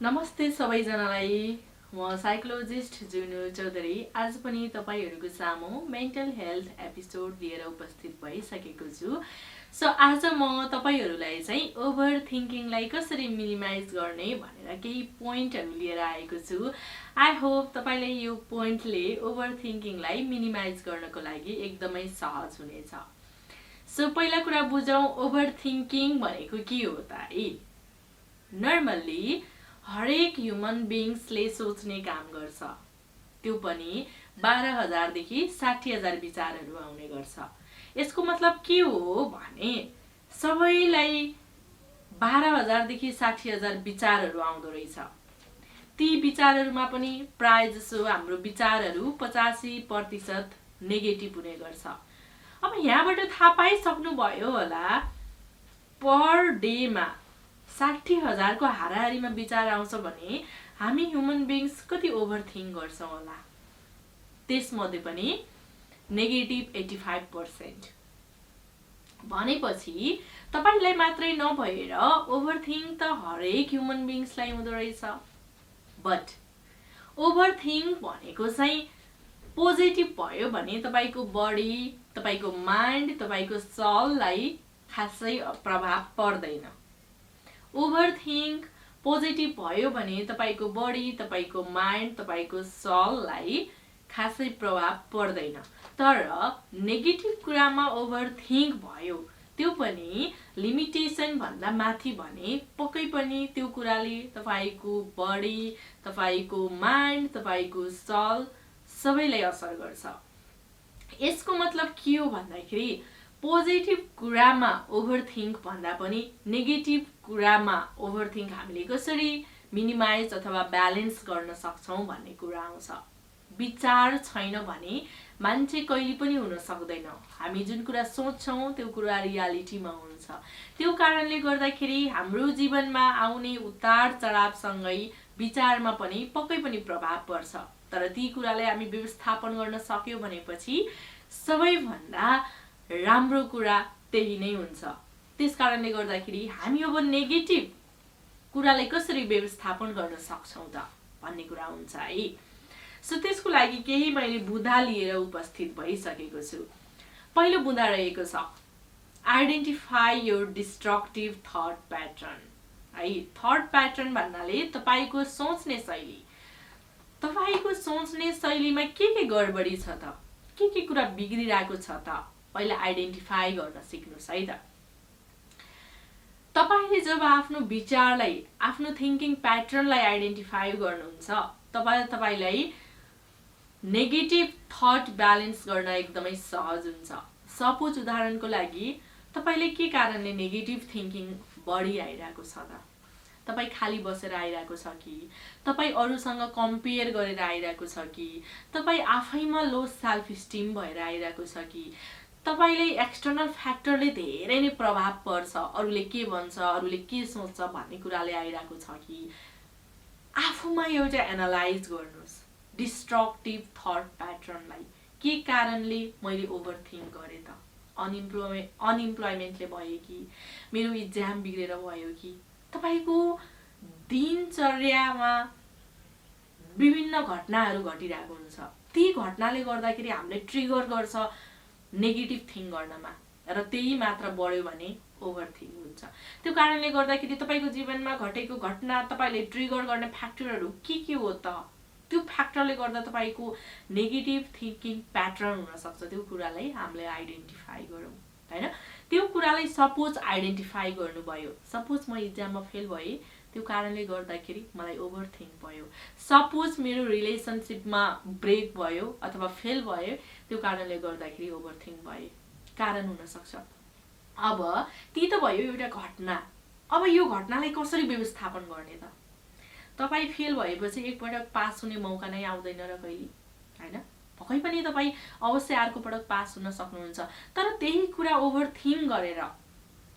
नमस्ते सबैजनालाई। म साइकोलोजिस्ट जुनु चौधरी आज पनि तपाईहरुको सामु मेन्टल हेल्थ एपिसोड लिएर उपस्थित भइसकेको छु। सो आज म तपाईहरुलाई चाहिँ ओभर थिंकिङलाई कसरी मिनिमाइज गर्ने भनेर केही पोइन्टहरु लिएर आएको छु। आई होप तपाईले यो पोइन्टले ओभर थिंकिङलाई मिनिमाइज गर्नको लागि एकदमै सहज हुनेछ। सो पहिला कुरा बुझौं, ओभर थिंकिङ भनेको के हो त है। नर्मली हरेक ह्युमन बीइंग्सले सोच्ने काम गर्छ, त्यो पनि 12,000 देखि 60,000 विचारहरू आउने गर्छ। यसको मतलब के हो भने सबैलाई 12,000 देखि 60,000 विचारहरू आउँदो रहेछ। ती विचारहरूमा पनि प्राय जसो हाम्रो विचारहरू 85% नेगेटिभ हुने गर्छ। अब यहाँबाट थाहा पाइसक्नु भयो होला, पर डेमा 60,000 को हाराहारीमा विचार आउँछ भने हामी ह्युमन बीइंग्स कति ओभरथिंक गर्छौं होला। त्यसमध्ये पनि नेगेटिभ 85%। भनेपछि तपाईलाई मात्रै नभएर ओभरथिंक त हरेक ह्युमन बीइंग्सलाई हुँदो रहेछ। बट ओभरथिंक भनेको चाहिँ पोजिटिभ भयो भने तपाईको बडी, तपाईको माइन्ड, तपाईको सोललाई खासै प्रभाव पर्दैन। ओभरथिंक पोजिटिभ भयो भने तपाईको बडी, तपाईको माइन्ड, तपाईको सोललाई खासै प्रभाव पर्दैन। तर नेगेटिभ कुरामा ओभरथिंक भयो, त्यो पनि लिमिटेसन भन्दा माथि भने पक्कै पनि त्यो कुराले तपाईको बडी, तपाईको माइन्ड, तपाईको सोल सबैलाई असर गर्छ। यसको मतलब के हो भन्दाखेरि पोजिटिभ कुरामा ओभरथिंक भन्दा पनि नेगेटिभ कुरामा ओभरथिंक हामीले कसरी मिनिमाइज अथवा ब्यालेन्स गर्न सक्छौं भन्ने कुरा आउँछ। विचार छैन भने मान्छे कहिले पनि हुन सक्दैन। हामी जुन कुरा सोच्छौं त्यो कुरा रियालिटीमा हुन्छ। त्यो कारणले गर्दाखेरि हाम्रो जीवनमा आउने उतार चढावसँगै विचारमा पनि पक्कै पनि प्रभाव पर्छ। तर ती कुरालाई हामी व्यवस्थापन गर्न सक्यौं भनेपछि सबैभन्दा राम्रो कुरा त्यही नै हुन्छ। त्यसकारणले गर्दाखेरि हामी अब नेगेटिभ कुरालाई कसरी व्यवस्थापन गर्न सक्छौं त भन्ने कुरा हुन्छ है। सो त्यसको लागि केही मैले बुँदा लिएर उपस्थित भइसकेको छु। पहिलो बुँदा रहेको छ, identify your destructive thought pattern है। थट प्याटर्न भन्नाले तपाईको सोच्ने शैली। तपाईको सोच्ने शैलीमा के गडबडी छ त, के कुरा बिग्रिरहेको छ त, पहिला आइडेन्टिफाई गर्न सिक्नुस् है त। तपाईले जब आफ्नो विचारलाई, आफ्नो थिंकिङ प्याटर्नलाई आइडेन्टिफाई गर्नुहुन्छ, तपाईलाई नेगेटिभ थट ब्यालेन्स गर्न एकदमै सहज हुन्छ। सपोज उदाहरणको लागि तपाईले के कारणले नेगेटिभ थिंकिङ बढी आइरहेको छ त? तपाई खाली बसेर आइरहेको छ कि, तपाई अरूसँग कम्पेयर गरेर आइरहेको छ कि, तपाई आफैमा लो सेल्फ स्टिम भएर आइरहेको छ कि, तपाईले एक्सटर्नल फ्याक्टरले धेरै नै प्रभाव पर्छ, अरूले के भन्छ, अरूले के सोच्छ भन्ने कुराले आइरहेको छ कि, आफूमा एउटा एनालाइज गर्नुस् डिस्ट्रक्टिभ थट प्याटर्नलाई। के कारणले मैले ओभरथिंक गरे त? अनइम्प्लोयमेन्टले भयो कि, मेरो इक्जाम बिग्रेर भयो कि, तपाईको दिनचर्यामा विभिन्न घटनाहरू घटिरहेको हुन्छ। ती घटनाले गर्दाखेरि हामीले ट्रिगर गर्छ नेगेटिभ थिंक गर्नमा, र त्यही मात्र बढ्यो भने ओभरथिंक हुन्छ। त्यो कारणले गर्दाखेरि तपाईको जीवनमा घटेको घटना, तपाईले ट्रिगर गर्ने फ्याक्टरहरू के हो त? त्यो फ्याक्टरले गर्दा तपाईको नेगेटिभ थिंकिङ प्याटर्न हुन सक्छ। त्यो कुरालाई हामीले आइडेन्टिफाई गरौँ हैन। त्यो कुरालाई सपोज आइडेन्टिफाई गर्नुभयो, सपोज म इक्जाममा फेल भएँ, त्यो कारणले गर्दाखेरि मलाई ओभरथिंक भयो। सपोज मेरो रिलेसनशिपमा ब्रेक भयो अथवा फेल भयो, त्यो कारणले गर्दाखेरि ओभरथिंक भए, कारण हुन सक्छ। अब ती त भयो एउटा घटना। अब यो घटनालाई कसरी व्यवस्थापन गर्ने त? तपाई फेल भएपछि एकपटक पास हुने मौका नै आउँदैन र कहिले हैन। पक्कै पनि तपाई अवश्य अर्को पटक पास हुन सक्नुहुन्छ। तर त्यही कुरा ओभरथिंक गरेर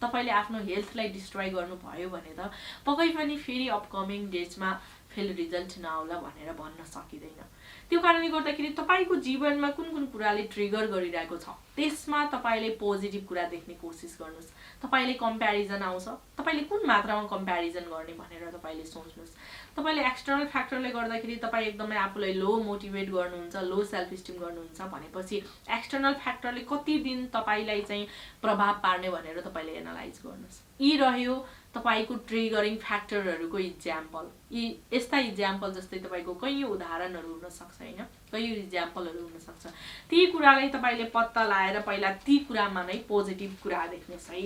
तपाईले आफ्नो हेल्थलाई डिस्ट्रोय गर्नु भयो भने त पक्कै पनि फेरि अपकमिङ डेजमा फेल रिजल्ट नआउला भनेर भन्न सकिँदैन। त्यो कारणले गर्दाखेरि तपाईको जीवनमा कुन कुन कुराले ट्रिगर गरिरहेको छ त्यसमा तपाईले पोजिटिभ कुरा देख्ने कोसिस गर्नुस्। तपाईले कम्प्यारिजन आउँछ, तपाईले कुन मात्रामा कम्प्यारिजन गर्ने भनेर तपाईले सोच्नुस्। तपाईले एक्सटर्नल फ्याक्टरले गर्दाखेरि तपाई एकदमै आफूलाई लो मोटिभेट गर्नुहुन्छ, लो सेल्फ स्टिम गर्नुहुन्छ भनेपछि एक्सटर्नल फ्याक्टरले कति दिन तपाईलाई चाहिँ प्रभाव पार्ने भनेर तपाईले एनालाइज गर्नुस्। यी रह्यो तपाईको ट्रिगरिङ फ्याक्टरहरुको इक्जाम्पल। यी यस्ता इक्जाम्पल जस्तै तपाईको कयौं उदाहरणहरु हुन सक्छ हैन, कयौं इक्जाम्पलहरु हुन सक्छ। ती कुरालाई तपाईले पत्ता लगाएर पहिला ती कुरामा नै पोजिटिभ कुरा देख्नुस् है।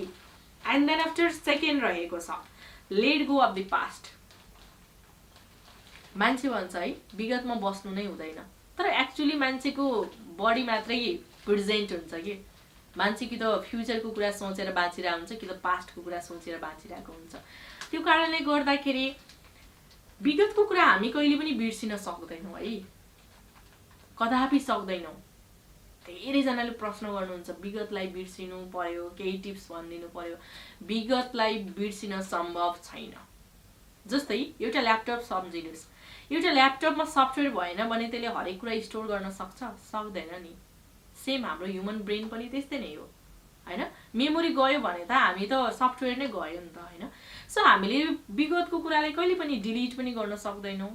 एन्ड देन आफ्टर सेकेन्ड रहेको छ let go of the past. मान्छे भन्छ है विगतमा बस्नु नै हुँदैन, तर एक्चुअली मान्छेको बडी मात्रै प्रेजेन्ट हुन्छ कि। मान्छे कि त फ्युचरको कुरा सोचेर बाँचिरहेको हुन्छ कि त पास्टको कुरा सोचेर बाँचिरहेको हुन्छ। त्यो कारणले गर्दाखेरि विगतको कुरा हामी कहिले पनि बिर्सिन सक्दैनौँ है, कदापि सक्दैनौँ। धेरैजनाले प्रश्न गर्नुहुन्छ विगतलाई बिर्सिनु पर्यो, केही टिप्स भनिदिनु पर्यो। विगतलाई बिर्सिन सम्भव छैन। जस्तै एउटा ल्यापटप सम्झिनुस्, एउटा ल्यापटपमा सफ्टवेयर भएन भने त्यसले हरेक कुरा स्टोर गर्न सक्छ? सक्दैन नि। सेम हाम्रो ह्युमन ब्रेन पनि त्यस्तै नै हो हैन। मेमोरी गयो भने त हामी त सफ्टवेयर नै गयो नि त हैन। सो हामीले विगतको कुरालाई कहिले पनि डिलिट पनि गर्न सक्दैनौँ।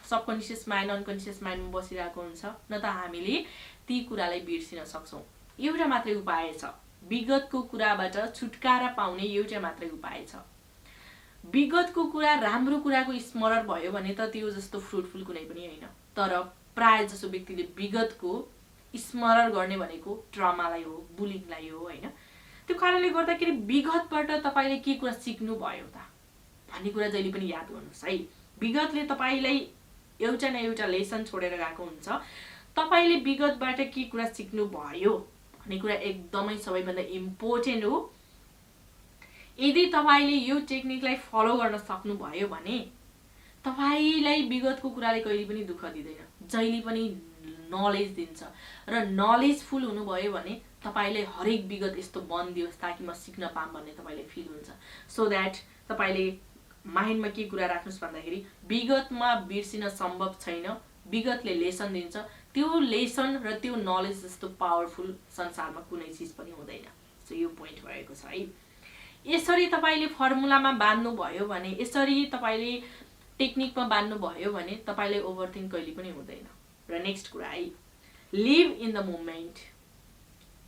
सबकन्सियस माइन्ड अनकन्सियस माइन्डमा बसिरहेको हुन्छ, न त हामीले ती कुरालाई बिर्सिन सक्छौँ। एउटा मात्रै उपाय छ विगतको कुराबाट छुटकारा पाउने, एउटा मात्रै उपाय छ। विगतको कुरा राम्रो कुराको स्मरण भयो भने त त्यो जस्तो फ्रुटफुल कुनै पनि हैन। तर प्राय जसो व्यक्तिले विगतको स्मरण गर्ने भनेको ट्रमालाई हो, बुलिङलाई हो हैन। त्यो कारणले गर्दाखेरि विगतबाट तपाईले के कुरा सिक्नु भयो त भन्ने कुरा जहिले पनि याद गर्नुस् है। विगतले तपाईलाई एउटा न एउटा लेसन छोडेर गएको हुन्छ। तपाईले विगतबाट के कुरा सिक्नु भयो भन्ने कुरा एकदमै सबैभन्दा इम्पोर्टेन्ट हो। यदि तपाईले यो टेक्निकलाई फलो गर्न सक्नु भयो भने तपाईलाई विगतको कुराले कहिले पनि दुःख दिदैन, जहिले पनि नलेज दिन्छ। र नलेजफुल हुनुभयो भने तपाईले हरेक विगत यस्तो बन्दियोस् ताकि म सिक्न पाम भन्ने तपाईले फिल हुन्छ। सो दैट तपाईले माइन्डमा के कुरा राख्नुस् भन्दाखेरि विगतमा बिर्सिन सम्भव छैन, विगतले लेसन दिन्छ। त्यो लेसन र त्यो नलेज जस्तो पावरफुल संसारमा कुनै चीज पनि हुँदैन। सो यो पोइन्ट भएको छ है। यसरी तपाईले फर्मुलामा बान्नु भयो भने, यसरी तपाईले टेक्निकमा बान्नु भयो भने तपाईले ओभरथिंक कहिले पनि हुँदैन। र नेक्स्ट कुरा है लिभ इन द मोमेन्ट।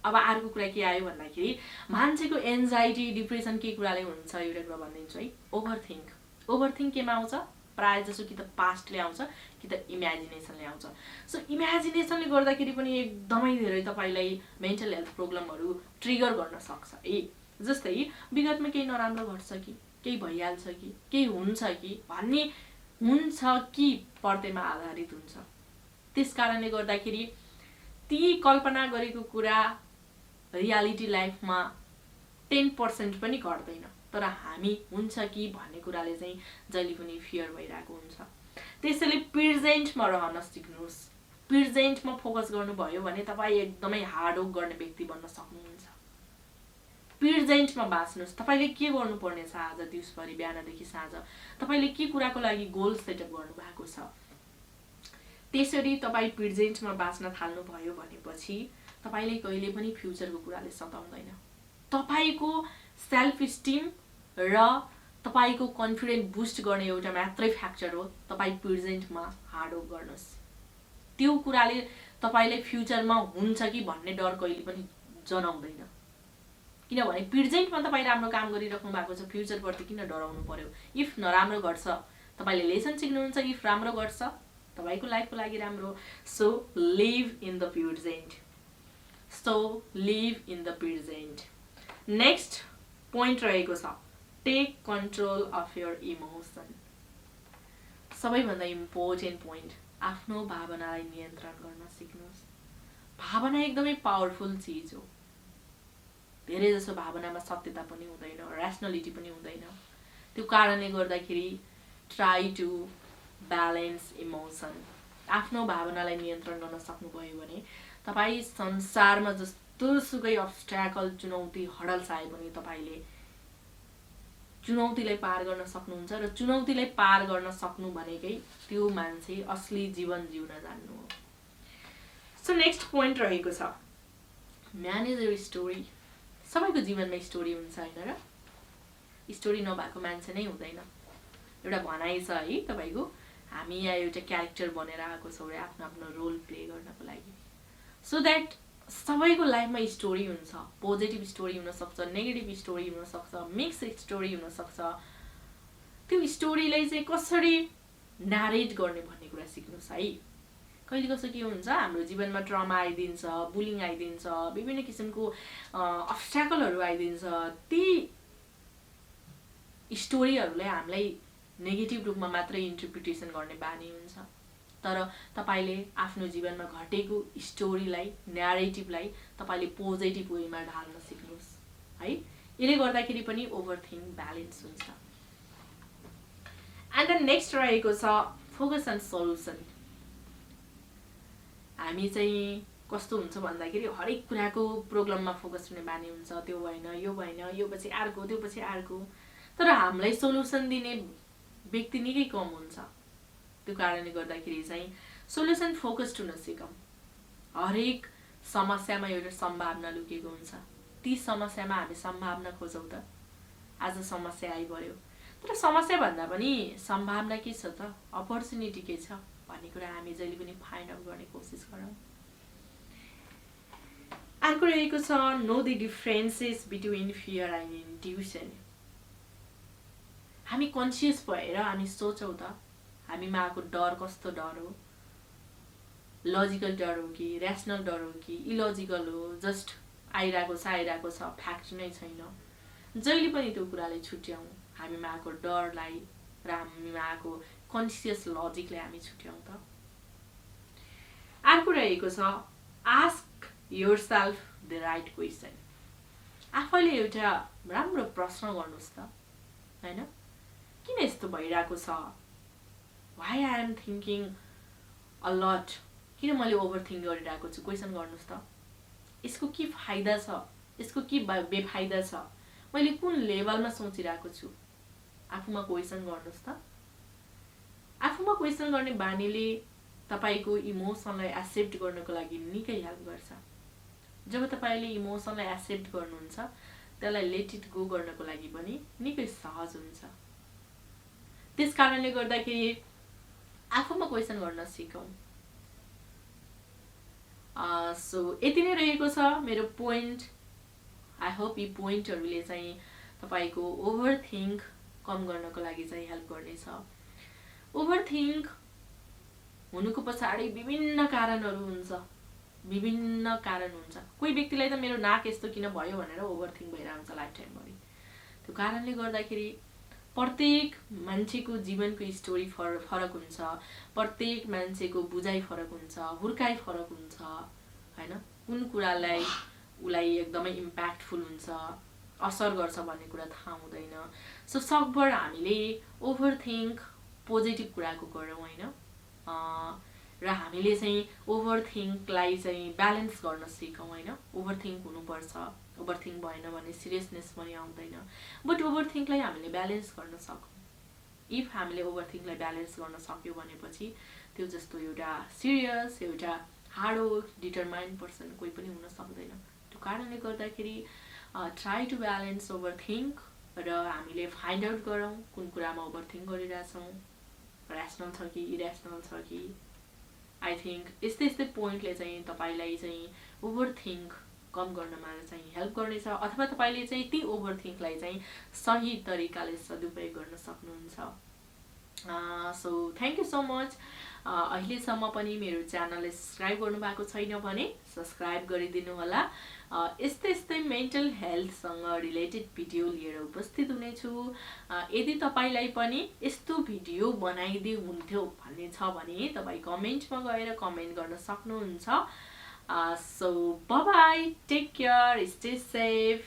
अब अर्को कुरा के आयो भन्दाखेरि मान्छेको एन्जाइटी डिप्रेसन के कुराले हुन्छ एउटा कुरा भनिदिन्छु है। ओभरथिंक। ओभरथिंक केमा आउँछ? प्राय जसो कि त पास्टले आउँछ कि त इमेजिनेसनले आउँछ। सो इमेजिनेसनले गर्दाखेरि पनि एकदमै धेरै तपाईलाई मेन्टल हेल्थ प्रब्लमहरु ट्रिगर गर्न सक्छ है। जस्तै विगतमा केही नराम्रो घट्छ कि, केही भइहाल्छ कि, केही हुन्छ कि भन्ने हुन्छ कि पर्तेमा आधारित हुन्छ। त्यसकारणले गर्दाखेरि ती कल्पना गरेको कुरा रियालिटी लाइफमा 10% पनि घट्दैन, तर हामी हुन्छ कि भन्ने कुराले चाहिँ जहिले पनि फियर भइरहेको हुन्छ। त्यसैले प्रेजेन्टमा रहन सिक्नुस्। प्रेजेन्टमा फोकस गर्नुभयो भने तपाई एकदमै हार्ड वर्क गर्ने व्यक्ति बन्न सक्नुहुन्छ। प्रेजेन्टमा बाँच्नुस्। तपाईले के गर्नुपर्ने छ आज दिउँसभरि बिहानदेखि साँझ, तपाईले के कुराको लागि गोल सेटअप गर्नु भएको छ। त्यसरी तपाई प्रेजेन्टमा बाँच्न थाल्नु भयो भनेपछि तपाईले कहिले पनि फ्युचरको कुराले सताउँदैन। तपाईको सेल्फ स्टिम र तपाईको कन्फिडेन्स बुस्ट गर्ने एउटा मात्रै फ्याक्टर हो तपाई प्रेजेन्टमा हार्ड वर्क गर्नुस्। त्यो कुराले तपाईले फ्युचरमा हुन्छ कि भन्ने डर कहिले पनि जनाउँदैन। किनभने प्रेजेन्टमा तपाई राम्रो काम गरिराख्नु भएको छ, फ्युचरप्रति किन डराउनु पर्यो। इफ नराम्रो घट्छ तपाईले लेसन सिक्नुहुन्छ, इफ राम्रो घट्छ तपाईको लाइफको लागि राम्रो। So live in the present. So live in the present. Next point रहेको छ take control of your emotion. सबैभन्दा इम्पोर्टेन्ट पोइन्ट आफ्नो भावनालाई नियन्त्रण गर्न सिक्नुस्। भावना एकदमै पावरफुल चीज हो। धेरै जसो भावनामा सत्यता पनि हुँदैन, र्यासनलिटी पनि हुँदैन। त्यो कारणले गर्दाखेरि ट्राई टु ब्यालेन्स इमोसन। आफ्नो भावनालाई नियन्त्रण गर्न सक्नुभयो भने तपाई संसारमा जस्तो सुकै अब्स्ट्याकल चुनौती हडल्स आए पनि तपाईले चुनौतीलाई पार गर्न सक्नुहुन्छ र चुनौतीलाई पार गर्न सक्नु भनेकै त्यो मान्छे असली जीवन जिउन जान्नु हो। सो नेक्स्ट पोइन्ट रहेको छ म्यानेज योर स्टोरी। सबैको जीवनमा स्टोरी हुन्छ हैन र? स्टोरी नभएको मान्छे नै हुँदैन। एउटा भनाइ छ है तपाईको, हामी यहाँ एउटा क्यारेक्टर बनेर आएको छौँ आफ्नो आफ्नो रोल प्ले गर्नको लागि। सो द्याट सबैको लाइफमा स्टोरी हुन्छ। पोजिटिभ स्टोरी हुनसक्छ, नेगेटिभ स्टोरी हुनसक्छ, मिक्स स्टोरी हुनसक्छ। त्यो स्टोरीलाई चाहिँ कसरी नारेट गर्ने भन्ने कुरा सिक्नुहोस् है। कहिले कसो के हुन्छ, हाम्रो जीवनमा ट्रमा आइदिन्छ, बुलिङ आइदिन्छ, विभिन्न किसिमको अब्स्ट्याकलहरू आइदिन्छ। ती स्टोरीहरूलाई हामीलाई नेगेटिभ रूपमा मात्रै इन्टरप्रिटेसन गर्ने बानी हुन्छ। तर तपाईले आफ्नो जीवनमा घटेको स्टोरीलाई, न्यारेटिभलाई तपाईले पोजिटिभ वेमा ढाल्न सिक्नुहोस् है। यसले गर्दाखेरि पनि ओभरथिङ्क ब्यालेन्स हुन्छ। एन्ड देन नेक्स्ट रहेको छ फोकस अन सल्युसन। हामी चाहिँ कस्तो हुन्छ भन्दाखेरि हरेक कुराको प्रब्लममा फोकस हुने बानी हुन्छ। त्यो भएन, यो भएन, यो पछि अर्को, त्यो पछि अर्को। तर हामीलाई सोलुसन दिने व्यक्ति निकै कम हुन्छ। त्यो कारणले गर्दाखेरि चाहिँ सोलुसन फोकस्ड हुन सिकौँ। हरेक समस्यामा एउटा सम्भावना लुकेको हुन्छ। ती समस्यामा हामी सम्भावना खोजौँ त। आज समस्या आइपर्यो, तर समस्या भन्दा पनि सम्भावना के छ त, अपर्च्युनिटी के छ भन्ने कुरा हामी जहिले पनि फाइन्ड आउट गर्ने कोसिस गरौँ। अर्को रहेको छ know the differences between fear and intuition. हामी कन्सियस भएर हामी सोचौँ त हामीमा आएको डर कस्तो डर हो, लजिकल डर हो कि ऱ्यासनल डर हो कि इलोजिकल हो, जस्ट आइरहेको छ, फ्याक्ट नै छैन। जहिले पनि त्यो कुरालाई छुट्याउँ, हामीमा आएको डरलाई र हामीमा आएको कन्सियस लजिकलाई हामी छुट्याउँ त। अर्को रहेको छ ask yourself the right question. आफैले एउटा राम्रो प्रश्न गर्नुहोस् त हैन, किन यस्तो भइरहेको छ, why I am thinking a lot, किन मैले ओभरथिङ्क गरिरहेको छु, क्वेसन गर्नुहोस् त। यसको के फाइदा छ, यसको के बेफाइदा छ, मैले कुन लेभलमा सोचिरहेको छु, आफूमा क्वेसन गर्नुहोस् त। आफूमा क्वेसन गर्ने बानीले तपाईको इमोसनलाई एक्सेप्ट गर्नको लागि निकै हेल्प गर्छ। जब तपाईले इमोसनलाई एक्सेप्ट गर्नुहुन्छ, त्यसलाई लेट इट गो गर्नको लागि पनि निकै सहज हुन्छ। त्यस कारणले गर्दाखेरि आफूमा क्वेसन गर्न सिकौँ। सो यति नै रहेको छ मेरो पोइन्ट। आई होप यी पोइन्टहरूले चाहिँ तपाईको ओभरथिङ्क कम गर्नको लागि चाहिँ हेल्प गर्नेछ। ओभरथिङ्क हुनुको पछाडि विभिन्न कारणहरू हुन्छ, विभिन्न कारण हुन्छ। कोही व्यक्तिलाई त मेरो नाक यस्तो किन भयो भनेर ओभरथिङ्क भइरहन्छ लाइफ टाइमभरि। त्यो कारणले गर्दाखेरि प्रत्येक मान्छेको जीवनको स्टोरी फरक हुन्छ, प्रत्येक मान्छेको बुझाइ फरक हुन्छ, हुर्काइ फरक हुन्छ हैन। कुन कुरालाई उलाई एकदमै इम्प्याक्टफुल हुन्छ, असर गर्छ भन्ने कुरा थाहा हुँदैन। सो सकभर हामीले ओभरथिङ्क पोजिटिभ कुराको गरौँ हैन। र हामीले चाहिँ ओभरथिङ्कलाई चाहिँ ब्यालेन्स गर्न सिकौँ हैन। ओभरथिङ्क हुनुपर्छ, ओभरथिङ्क भएन भने सिरियसनेस पनि आउँदैन। बट ओभरथिङ्कलाई हामीले ब्यालेन्स गर्न सकौँ। इफ हामीले ओभरथिङ्कलाई ब्यालेन्स गर्न सक्यो भनेपछि त्यो जस्तो एउटा सिरियस, एउटा हार्ड डिटरमाइन्ड पर्सन कोही पनि हुन सक्दैन। त्यो कारणले गर्दाखेरि ट्राई टु ब्यालेन्स ओभरथिङ्क र हामीले फाइन्ड आउट गरौँ कुन कुरामा ओभरथिङ्क गरिरहेछौँ, ऱ्यासनल छ कि इरेसनल छ कि। आई थिङ्क यस्तै यस्तै पोइन्टले चाहिँ तपाईँलाई चाहिँ ओभरथिङ्क कम गर्नमा चाहिँ हेल्प गर्नेछ, अथवा तपाईँले चाहिँ ती ओभरथिङ्कलाई चाहिँ सही तरिकाले सदुपयोग गर्न सक्नुहुन्छ। So thank you so much. अहिलेसम्म पनि मेरो च्यानललाई सब्सक्राइब गर्नुभएको छैन भने सब्सक्राइब गरिदिनु होला। यस्तै यस्तै मेन्टल हेल्थसँग रिलेटेड भिडियो लिएर उपस्थित हुनेछु। यदि तपाईँलाई पनि यस्तो भिडियो बनाइदिए हुन्थ्यो भन्ने छ भने तपाईँ कमेन्टमा गएर कमेन्ट गर्न सक्नुहुन्छ। So bye bye, take care, stay safe.